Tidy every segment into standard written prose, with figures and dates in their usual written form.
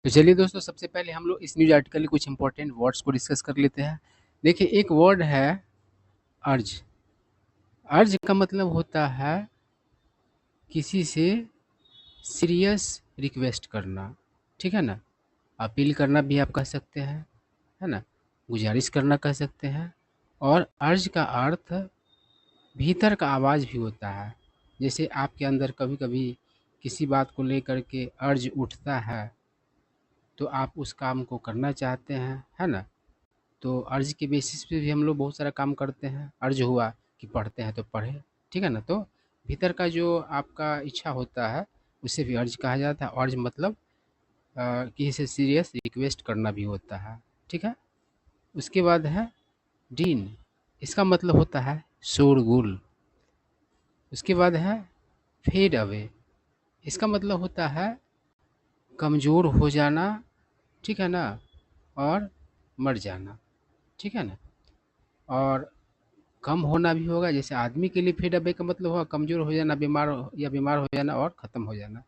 तो चलिए दोस्तों, सबसे पहले हम लोग इस न्यूज आर्टिकल के कुछ इंपॉर्टेंट वर्ड्स को डिस्कस कर लेते हैं। देखिए, एक वर्ड है अर्ज। अर्ज का मतलब होता है किसी से सीरियस रिक्वेस्ट करना, ठीक है ना। अपील करना भी आप कह सकते हैं, है ना। गुजारिश करना कह सकते हैं। और अर्ज का अर्थ भीतर का आवाज़ भी होता है। जैसे आपके अंदर कभी कभी किसी बात को लेकर के अर्ज उठता है, तो आप उस काम को करना चाहते हैं, है ना। तो अर्ज के बेसिस पे भी हम लोग बहुत सारा काम करते हैं। अर्ज हुआ कि पढ़ते हैं तो पढ़े, ठीक है ना। तो भीतर का जो आपका इच्छा होता है उसे भी अर्ज कहा जाता है। अर्ज मतलब किसी से सीरियस रिक्वेस्ट करना भी होता है, ठीक है। उसके बाद है डीन। इसका मतलब होता है शोरगुल। उसके बाद है फेड अवे। इसका मतलब होता है कमज़ोर हो जाना, ठीक है ना, और मर जाना, ठीक है ना। और कम होना भी होगा। जैसे आदमी के लिए फेड अवे का मतलब होगा कमज़ोर हो जाना, बीमार हो जाना और ख़त्म हो जाना।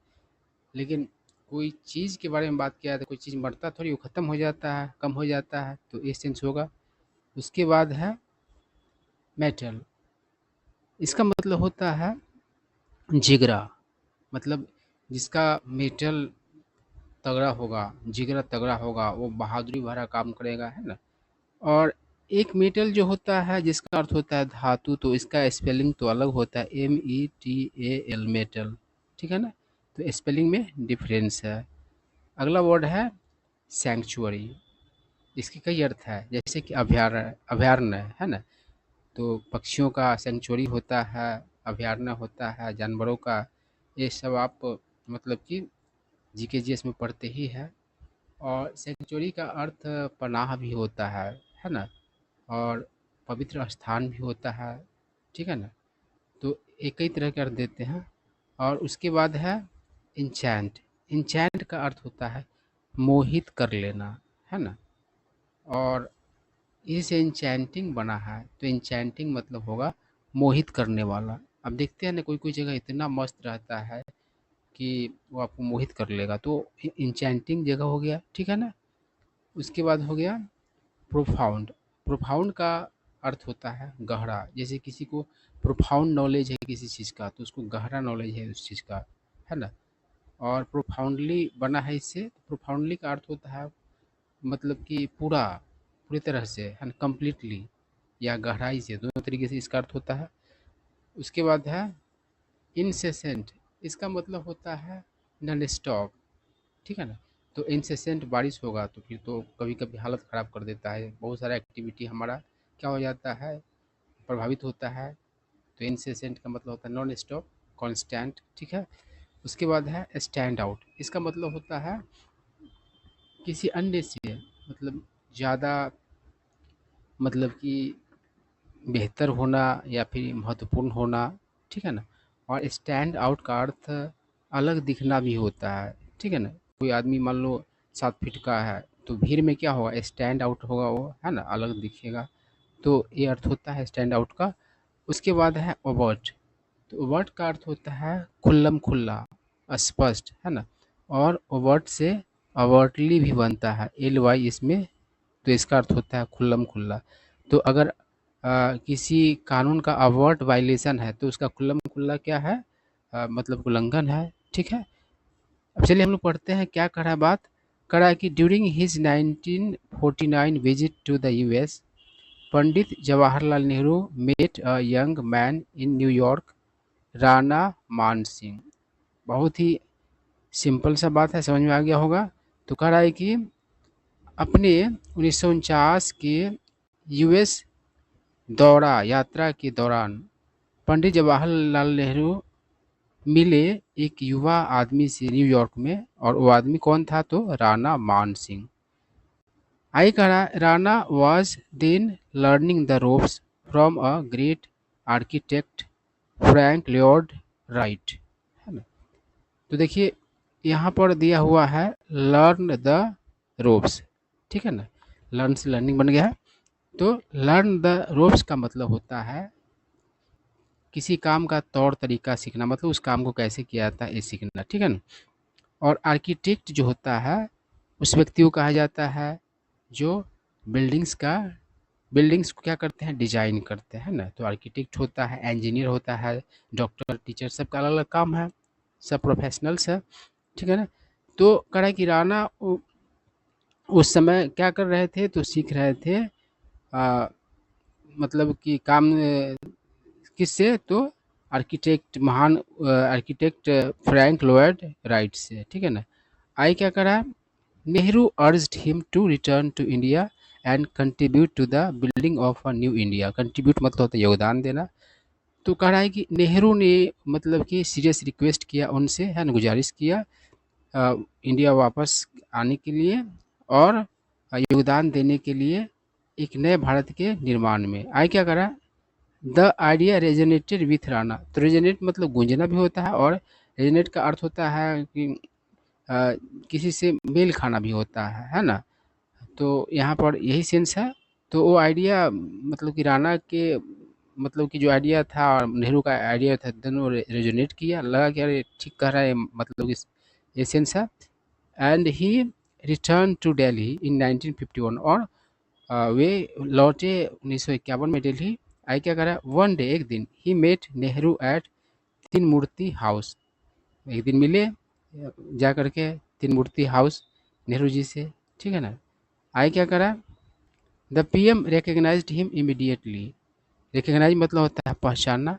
लेकिन कोई चीज़ के बारे में बात किया तो कोई चीज़ मरता थोड़ी, वो ख़त्म हो जाता है, कम हो जाता है, तो ये सेंस होगा। उसके बाद है मेटल। इसका मतलब होता है जिगरा। मतलब जिसका मेटल तगड़ा होगा, जिगरा तगड़ा होगा, वो बहादुरी भरा काम करेगा, है ना। और एक मेटल जो होता है जिसका अर्थ होता है धातु, तो इसका स्पेलिंग तो अलग होता है, METAL, मेटल, ठीक है ना। तो स्पेलिंग में डिफरेंस है। अगला वर्ड है सैंक्चुअरी। इसके कई अर्थ है, जैसे कि अभयारण्य, अभयारण्य है ना। तो पक्षियों का सैंक्चुअरी होता है, अभयारण्य होता है जानवरों का। ये सब आप मतलब कि GK GS में पढ़ते ही है। और सैंक्चुअरी का अर्थ पनाह भी होता है ना। और पवित्र स्थान भी होता है, ठीक है ना। तो एक कई तरह के अर्थ देते हैं। और उसके बाद है इंचैंट। इंचैंट का अर्थ होता है मोहित कर लेना, है ना। और इसे इंचैंटिंग बना है, तो इंचैंटिंग मतलब होगा मोहित करने वाला। अब देखते हैं ना, कोई कोई जगह इतना मस्त रहता है कि वो आपको मोहित कर लेगा, तो इंचैंटिंग जगह हो गया, ठीक है ना। उसके बाद हो गया प्रोफाउंड। प्रोफाउंड का अर्थ होता है गहरा। जैसे किसी को प्रोफाउंड नॉलेज है किसी चीज़ का, तो उसको गहरा नॉलेज है उस चीज़ का, है ना। और प्रोफाउंडली बना है इससे। प्रोफाउंडली का अर्थ होता है मतलब कि पूरा, पूरी तरह से, है ना, कम्प्लीटली, या गहराई से, दोनों तरीके से इसका अर्थ होता है। उसके बाद है इंसेसेंट। इसका मतलब होता है नॉन स्टॉप, ठीक है ना। तो इंसेसेंट बारिश होगा तो फिर तो कभी कभी हालत ख़राब कर देता है, बहुत सारा एक्टिविटी हमारा क्या हो जाता है, प्रभावित होता है। तो इंसेसेंट का मतलब होता है नॉन स्टॉप, कॉन्स्टेंट, ठीक है। उसके बाद है स्टैंड आउट। इसका मतलब होता है किसी अन्य से मतलब ज़्यादा, मतलब कि बेहतर होना या फिर महत्वपूर्ण होना, ठीक है ना। और स्टैंड आउट का अर्थ अलग दिखना भी होता है, ठीक है ना। कोई आदमी मान लो 7 फीट का है, तो भीड़ में क्या होगा, स्टैंड आउट होगा वो, है ना, अलग दिखेगा। तो ये अर्थ होता है स्टैंड आउट का। उसके बाद है ओवर्ट। तो ओवर्ट का अर्थ होता है खुल्लम खुल्ला, स्पष्ट, है ना। और ओवर्ट से अवर्टली भी बनता है, LY इसमें। तो इसका अर्थ होता है खुल्लम खुल्ला। तो अगर किसी कानून का अवर्ट वायलेशन है तो उसका खुल्लम खुल्ला क्या है, मतलब उल्लंघन है, ठीक है। अब चलिए हम लोग पढ़ते हैं क्या करा है बात। करा है कि during his 1949 visit to the US, Pandit Jawaharlal Nehru met a young man in न्यूयॉर्क, राणा मान सिंह। बहुत ही सिंपल सा बात है, समझ में आ गया होगा। तो कह रहा है कि अपने 1949 के US दौरा यात्रा के दौरान पंडित जवाहरलाल नेहरू मिले एक युवा आदमी से न्यूयॉर्क में। और वो आदमी कौन था, तो राणा मान सिंह। आई कहा Rana was then learning the ropes from a great architect Frank Lloyd Wright, है ना। तो देखिए यहाँ पर दिया हुआ है लर्न द रोप्स, ठीक है ना। लर्न से लर्निंग बन गया है। तो लर्न द रोप्स का मतलब होता है किसी काम का तौर तरीका सीखना, मतलब उस काम को कैसे किया जाता है ये सीखना, ठीक है ना। और आर्किटेक्ट जो होता है उस व्यक्ति को कहा जाता है जो बिल्डिंग्स को क्या करते हैं, डिजाइन करते हैं ना। तो आर्किटेक्ट होता है, इंजीनियर होता है, डॉक्टर, टीचर, सबका अलग अलग काम है, सब प्रोफेशनल्स है, ठीक है ना। तो कह रहा है कि राणा उस समय क्या कर रहे थे, तो सीख रहे थे मतलब कि काम किससे, तो महान आर्किटेक्ट फ्रैंक लॉयड राइट से, ठीक है ना। आई क्या करा, Nehru urged him to return to India and contribute to the building of a new India. Contribute मतलब होता है योगदान देना। तो कह रहा है कि नेहरू ने मतलब कि सीरियस रिक्वेस्ट किया उनसे, है ना, गुजारिश किया इंडिया वापस आने के लिए और योगदान देने के लिए एक नए भारत के निर्माण में। आई क्या करा, the idea resonated with Rana. तो रेजोनेट मतलब गूंजना भी होता है, और रेजोनेट का अर्थ होता है कि अ, किसी से मेल खाना भी होता है ना। तो यहाँ पर यही सेंस है। तो वो आइडिया मतलब कि राणा के मतलब कि जो आइडिया था और नेहरू का आइडिया था, दोनों रेजोनेट किया, लगा कि अरे ठीक कह रहा है, मतलब इस ये सेंस है। And he return to Delhi in 1951, और वे लौटे 1951 में दिल्ली। आई क्या करा, वन डे एक दिन ही मेट नेहरू एट तीन मूर्ति हाउस। एक दिन मिले जा करके तीन मूर्ति हाउस नेहरू जी से, ठीक है ना। आई क्या करा, the PM recognized him immediately. Recognize मतलब होता है पहचानना।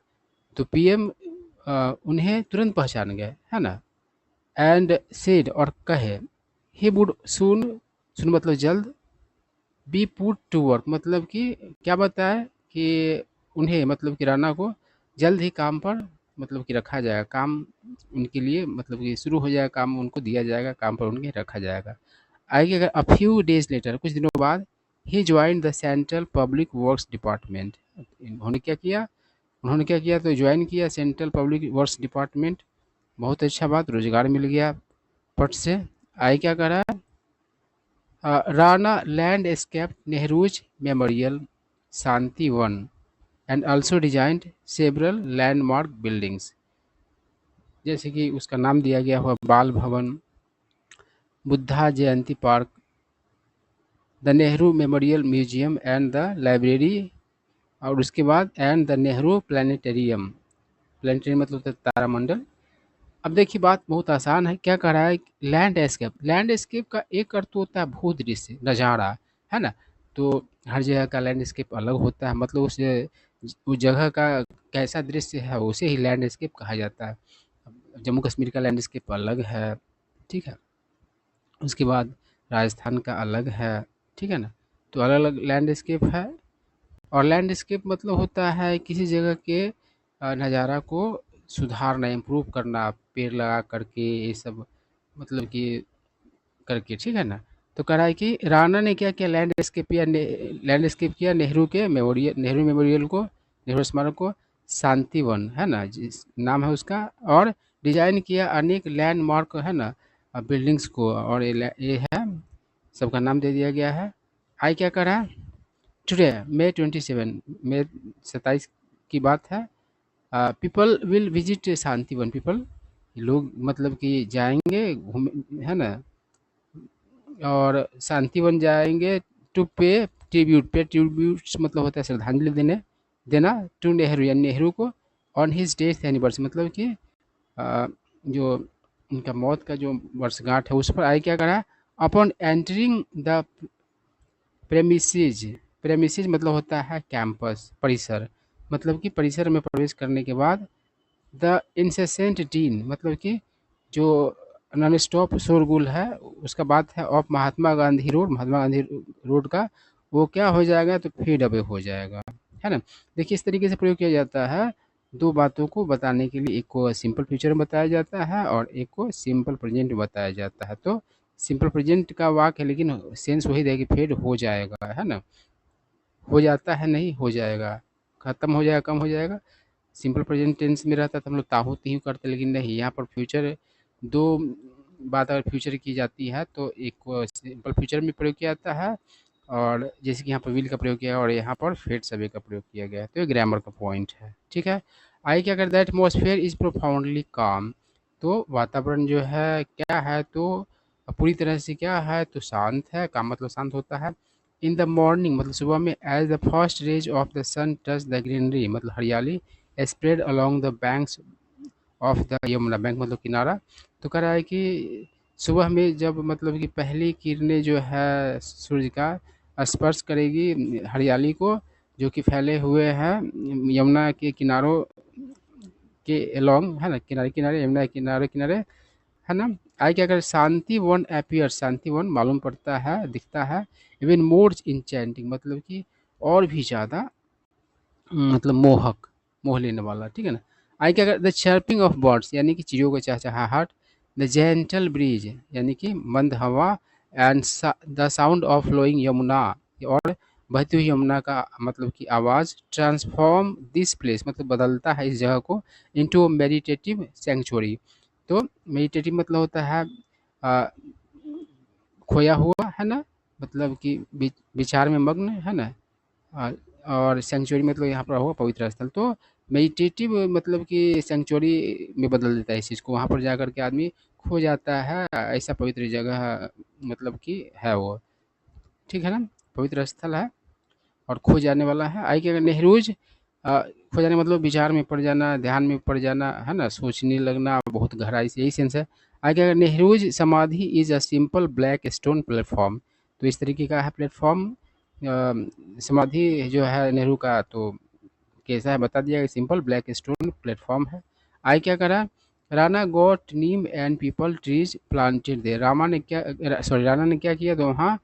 तो पीएम उन्हें तुरंत पहचान गए, है ना। एंड सेड और कहे, ही वुड सून, सुन मतलब जल्द, बी पुट टू वर्क मतलब कि क्या बताए कि उन्हें मतलब कि राणा को जल्द ही काम पर मतलब कि रखा जाएगा, काम उनके लिए मतलब कि शुरू हो जाएगा, काम उनको दिया जाएगा, काम पर उनके रखा जाएगा। आगे अगर अ फ्यू डेज लेटर, कुछ दिनों बाद, he join the central public works department. उन्होंने क्या किया, तो ज्वाइन किया सेंट्रल पब्लिक वर्क्स डिपार्टमेंट। बहुत अच्छा बात, रोजगार मिल गया पट से। आई क्या करा, Rana landscape Nehru's memorial Shanti Van and also designed several landmark buildings. जैसे कि उसका नाम दिया गया हुआ Bal Bhavan, Buddha Jayanti park, the Nehru memorial museum and the library, और उसके बाद and the Nehru planetarium. Planetarium मतलब होता है तारामंडल। अब देखिए बात बहुत आसान है, क्या कह रहा है, लैंडस्केप। लैंडस्केप का एक अर्थ होता है भूदृश्य, नज़ारा, है ना। तो हर जगह का लैंडस्केप अलग होता है, मतलब उस जगह का कैसा दृश्य है उसे ही लैंडस्केप कहा जाता है। अब जम्मू कश्मीर का लैंडस्केप अलग है, ठीक है। उसके बाद राजस्थान का अलग है, ठीक है ना। तो अलग अलग लैंडस्केप है। और लैंडस्केप मतलब होता है किसी जगह के नज़ारा को सुधारना, इम्प्रूव करना, पेड़ लगा करके ये सब मतलब कि करके, ठीक है ना। तो कह रहा है कि राणा ने क्या किया, लैंडस्केप किया नेहरू मेमोरियल को, नेहरू स्मारक को, शांतिवन, है ना जिस नाम है उसका, और डिजाइन किया अनेक लैंडमार्क, है ना, बिल्डिंग्स को, और ये है सबका नाम दे दिया गया है। आई क्या कर रहा है, टुडे मई 27, मई 27 की बात है। People will visit Shantivan, people लोग मतलब कि जाएंगे घूम, है ना, और शांतिवन जाएंगे टू पे ट्रिब्यूट मतलब होता है श्रद्धांजलि देना टू नेहरू या नेहरू को, ऑन हिज डेथ एनिवर्सरी मतलब कि जो उनका मौत का जो वर्षगांठ है उस पर। आई क्या करा, अपॉन एंटरिंग द प्रेमिसेज। प्रेमिसेज मतलब होता है कैंपस, परिसर, मतलब कि परिसर में प्रवेश करने के बाद, द इंसेसेंट डीन मतलब कि जो नॉन स्टॉप शोरगुल है, उसका बात है of Mahatma Gandhi road, Mahatma Gandhi road का, वो क्या हो जाएगा, तो फेड अवे हो जाएगा, है ना। देखिए इस तरीके से प्रयोग किया जाता है दो बातों को बताने के लिए, एक को सिंपल फ्यूचर में बताया जाता है और एक को सिंपल प्रेजेंट में बताया जाता है। तो सिंपल प्रेजेंट का वाक्य है, लेकिन सेंस वही देगा कि फेड हो जाएगा, है ना, हो जाता है नहीं, हो जाएगा, खत्म हो जाएगा, कम हो जाएगा। सिंपल प्रेजेंट टेंस में रहता तो हम लोग ताहू तीहू करते, लेकिन नहीं, यहाँ पर फ्यूचर, दो बात अगर फ्यूचर की जाती है तो एक को सिंपल फ्यूचर में प्रयोग किया जाता है, और जैसे कि यहाँ पर विल का प्रयोग किया है और यहाँ पर फेट सभी का प्रयोग किया गया है। तो ये ग्रामर का पॉइंट है, ठीक है। आई क्या कर, दैट एटमोसफेयर इज प्रोफाउंडली काम। तो वातावरण जो है क्या है, तो पूरी तरह से क्या है तो शांत है, का मतलब शांत होता है। इन द मॉर्निंग मतलब सुबह में, as the first rays of the sun touch the greenery मतलब हरियाली spread along the banks of the Yamuna, bank मतलब किनारा। तो कह रहा है कि सुबह में जब मतलब कि पहली किरणें जो है सूर्य का स्पर्श करेगी हरियाली को, जो कि फैले हुए हैं यमुना के किनारों के अलोंग, है ना, किनारे किनारे, यमुना के किनारे किनारे, है ना। आई क्या अगर शांति वन अपीयर, शांति वन मालूम पड़ता है, दिखता है। इवन मोर इंचेंटिंग मतलब कि और भी ज़्यादा मतलब मोहक, मोह लेने वाला, ठीक है ना। आई क्या अगर द चर्पिंग ऑफ बर्ड्स यानी कि चिड़ियों का चहचहाहट, द जेंटल ब्रीज यानी कि मंद हवा, and the sound of flowing Yamuna और बहती हुई यमुना का मतलब कि आवाज़, ट्रांसफॉर्म दिस प्लेस मतलब बदलता है इस जगह को इनटू मेडिटेटिव सेंचुरी। तो मेडिटेटिव मतलब होता है अ, खोया हुआ, है ना, मतलब कि विचार में मग्न, है ना। अ, और सेंचुरी मतलब यहाँ पर होगा पवित्र स्थल। तो मेडिटेटिव मतलब कि सेंचुरी में बदल देता है इस चीज़ को, वहाँ पर जाकर के आदमी खो जाता है, ऐसा पवित्र जगह मतलब कि है वो, ठीक है ना, पवित्र स्थल है और खो जाने वाला है। आई क्या नेहरूज खो जाने मतलब विचार में पड़ जाना, ध्यान में पड़ जाना, है ना, सोचने लगना बहुत गहराई से, यही सेंस है। आई क्या नेहरूज समाधि is a simple black stone platform. तो इस तरीके का है प्लेटफॉर्म समाधि जो है नेहरू का, तो कैसा है बता दिया, सिंपल ब्लैक स्टोन प्लेटफॉर्म है। आई क्या करा, राणा गोट नीम एंड पीपल ट्रीज प्लांटेड दे, रामा ने क्या सॉरी राणा ने क्या किया, तो वहाँ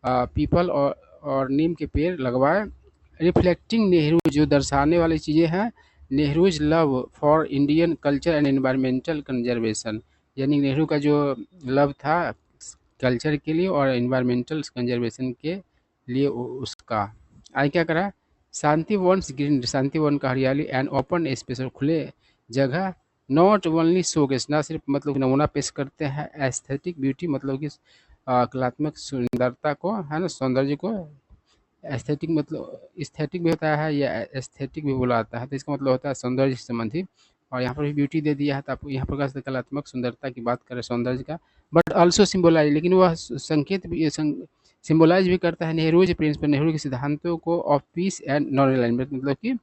पीपल और नीम के पेड़ लगवाए। रिफ्लेक्टिंग नेहरू जो दर्शाने वाली चीज़ें हैं, Nehru's love for Indian culture and environmental conservation, यानी नेहरू का जो लव था कल्चर के लिए और एनवायरमेंटल कंजर्वेशन के लिए उसका। आई क्या करा, शांति वन्स ग्रीन, शांति वन का हरियाली, एंड ओपन स्पेस और खुले जगह, नॉट ओनली शोकेस ना सिर्फ मतलब नमूना पेश करते हैं एस्थेटिक ब्यूटी मतलब कि कलात्मक सुंदरता को, है ना, सौंदर्य को। एस्थेटिक मतलब एस्थेटिक भी होता है या एस्थेटिक भी बोला जाता है, तो इसका मतलब होता है सौंदर्य से संबंधित। और यहाँ पर भी ब्यूटी दे दिया है, तो आपको यहाँ पर कलात्मक सुंदरता की बात करें सौंदर्य का, बट ऑल्सो सिम्बोलाइज, लेकिन वह संकेत भी सिम्बोलाइज भी करता है नेहरूज प्रिंसिपल, नेहरू के सिद्धांतों को, of peace and non alignment मतलब कि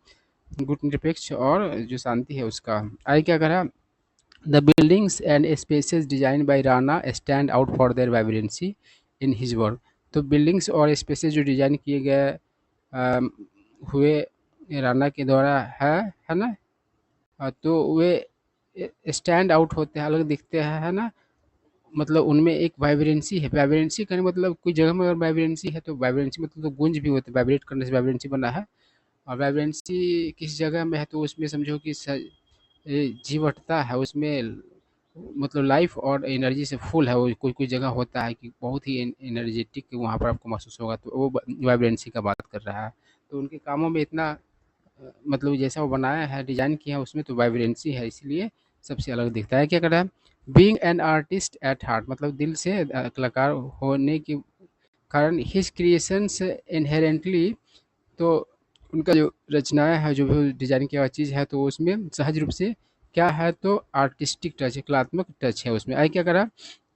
गुट निरपेक्ष और जो शांति है उसका। आई क्या करा, the buildings and spaces design by Rana stand out for their vibrancy in his work. तो बिल्डिंग्स और स्पेसेस जो डिजाइन किए गए अम, हुए राणा के द्वारा है ना, तो वे स्टैंड आउट होते हैं, अलग दिखते हैं, है ना। मतलब उनमें एक वाइब्रेंसी है, वाइब्रेंसी का मतलब कोई जगह में अगर वाइब्रेंसी है तो वाइब्रेंसी मतलब तो गूंज भी होती है, वाइब्रेट करने से वाइब्रेंसी बना है। और वाइब्रेंसी किस जगह में है तो उसमें समझो कि जीवटता है उसमें, मतलब लाइफ और एनर्जी से फुल है वो, कोई कोई जगह होता है कि बहुत ही एनर्जेटिक वहाँ पर आपको महसूस होगा, तो वो वाइब्रेंसी का बात कर रहा है। तो उनके कामों में इतना मतलब जैसा वो बनाया है, डिजाइन किया है उसमें तो वाइब्रेंसी है, इसलिए सबसे अलग दिखता है। क्या कर रहा है, being an artist at heart मतलब दिल से कलाकार होने के कारण, हिज क्रिएशंस इनहेरेंटली, तो उनका जो रचनाएँ हैं, जो भी डिज़ाइन किया हुआ चीज़ है, तो उसमें सहज रूप से क्या है तो आर्टिस्टिक टच है, कलात्मक टच है उसमें। आई क्या करा,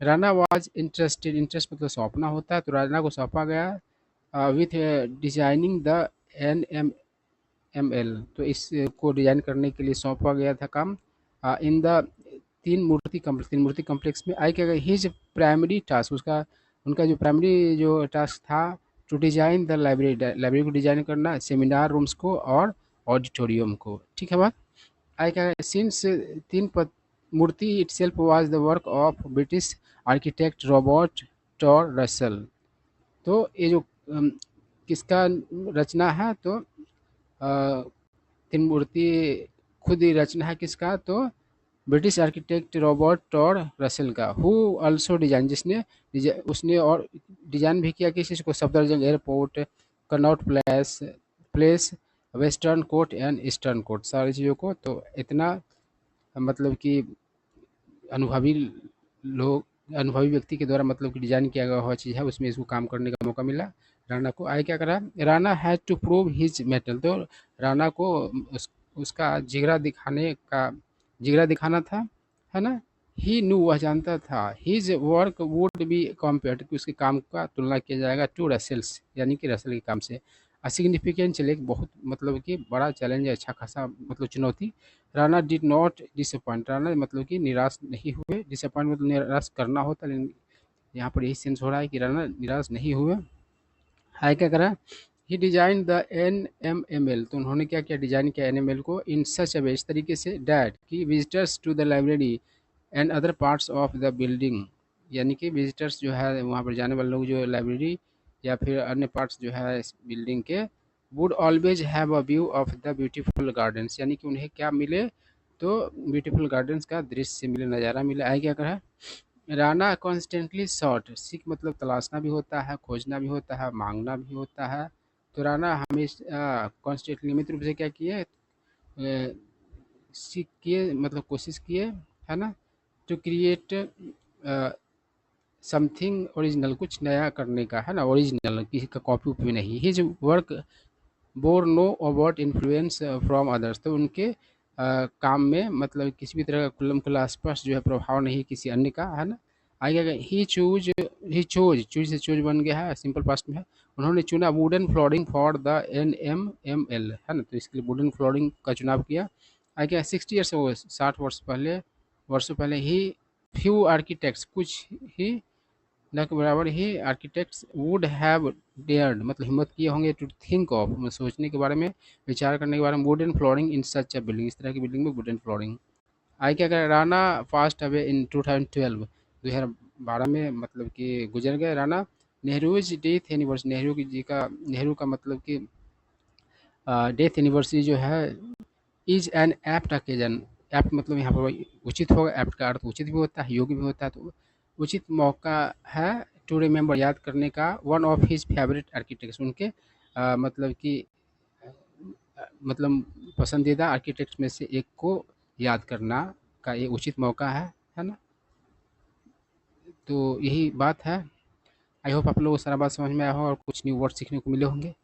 राणा वाज इंटरेस्टेड, इंटरेस्ट मतलब सौंपना होता है, तो राणा को सौंपा गया विथ डिजाइनिंग द NMML, तो इसको डिजाइन करने के लिए सौंपा गया था काम इन द तीन मूर्ति कम्प्लेक्स में। आई क्या गया, हिज प्राइमरी टास्क उसका, उनका जो प्राइमरी जो टास्क था, to design the library, library को डिजाइन करना, सेमिनार रूम्स को और ऑडिटोरियम को, ठीक है बात। आई क्या सिंस तीन पद Murti itself was the work of British architect Robert Tor Russell. तो ये जो किसका रचना है तो तीन मूर्ति खुद ही रचना है किसका तो British architect Robert Tor Russell का, हु अल्सो डिजाइन जिसने उसने और डिजाइन भी किया किसी को, Safdarjung airport, Connaught Place place western court and eastern court, सारी चीज़ों को। तो इतना मतलब कि अनुभवी लोग, अनुभवी व्यक्ति के द्वारा मतलब कि डिजाइन किया गया हुआ चीज़ है, उसमें इसको काम करने का मौका मिला राणा को। आगे क्या करा, Rana had to prove his mettle, तो राणा को उसका जिगरा दिखाना था, है ना, ही न्यू, वह जानता था, his work would be compared, कि उसके काम का तुलना किया जाएगा टू रसेल्स, यानी कि रसल के काम से। अ सिग्निफिकेंट चैलेंज, बहुत मतलब कि बड़ा चैलेंज है, अच्छा खासा मतलब चुनौती। Rana did not disappoint, Rana मतलब कि निराश नहीं हुए, डिसअपॉइंट मतलब निराश करना होता है, लेकिन यहाँ पर यही सेंस हो रहा है कि राणा निराश नहीं हुए। हाय क्या करा, ही डिजाइन द NMML, तो उन्होंने क्या किया, डिजाइन किया NML को इन सच अ वे, इस तरीके से डैट कि visitors to the library and other parts of the building, यानी कि विजिटर्स जो है वहाँ पर जाने वाले लोग जो लाइब्रेरी या फिर अन्य पार्ट्स जो है इस बिल्डिंग के, would always have a view of the beautiful gardens, यानी कि उन्हें क्या मिले, तो ब्यूटीफुल गार्डन्स का दृश्य मिले, नज़ारा मिले। आगे क्या करा, राना कॉन्स्टेंटली सॉट, सीख मतलब तलाशना भी होता है, खोजना भी होता है, मांगना भी होता है। तो राना हमेशा कॉन्स्टेंटली नियमित रूप से क्या किए, सीख किए मतलब कोशिश किए, है ना, टू क्रिएट समथिंग ओरिजिनल, कुछ नया करने का, है ना, ओरिजिनल, किसी का कॉपी उपी नहीं। His work bore no overt influence from others, तो उनके काम में मतलब किसी भी तरह का खुल्लम खुल्ला स्पष्ट जो है प्रभाव नहीं किसी अन्य का, है ना। आगे अगर ही चूज से चूज बन गया है, सिंपल पास्ट में है। उन्होंने चुना wooden flooring for the NMML, है ना, तो इसके लिए वुडन फ्लोरिंग का चुनाव किया। आगे 60 ईयर्स हो, 60 वर्ष पहले, वर्षों पहले ही फ्यू आर्किटेक्ट्स, कुछ ही न के बराबर ही आर्किटेक्ट्स वुड हैव डेयर्ड, मतलब हिम्मत किए होंगे, टू थिंक ऑफ, मतलब सोचने के बारे में, विचार करने के बारे में, वुडन फ्लोरिंग इन सच अ बिल्डिंग, इस तरह की बिल्डिंग में वुडन फ्लोरिंग। आई क्या करें, राणा फास्ट अवे इन 2012, 2012 में मतलब कि गुजर गए राणा। नेहरूज डेथ एनिवर्सरी, नेहरू का मतलब कि डेथ एनिवर्सरी जो है, is an apt occasion, apt मतलब यहाँ पर उचित होगा, एप्ट का अर्थ उचित भी होता है, योग्य भी होता है, तो उचित मौका है टू रिमेंबर, याद करने का, one of his favourite architects, उनके मतलब कि मतलब पसंदीदा आर्किटेक्ट्स में से एक को याद करना का ये उचित मौका है ना। तो यही बात है। आई होप आप लोगों को सारा बात समझ में आया हो और कुछ न्यू वर्ड सीखने को मिले होंगे।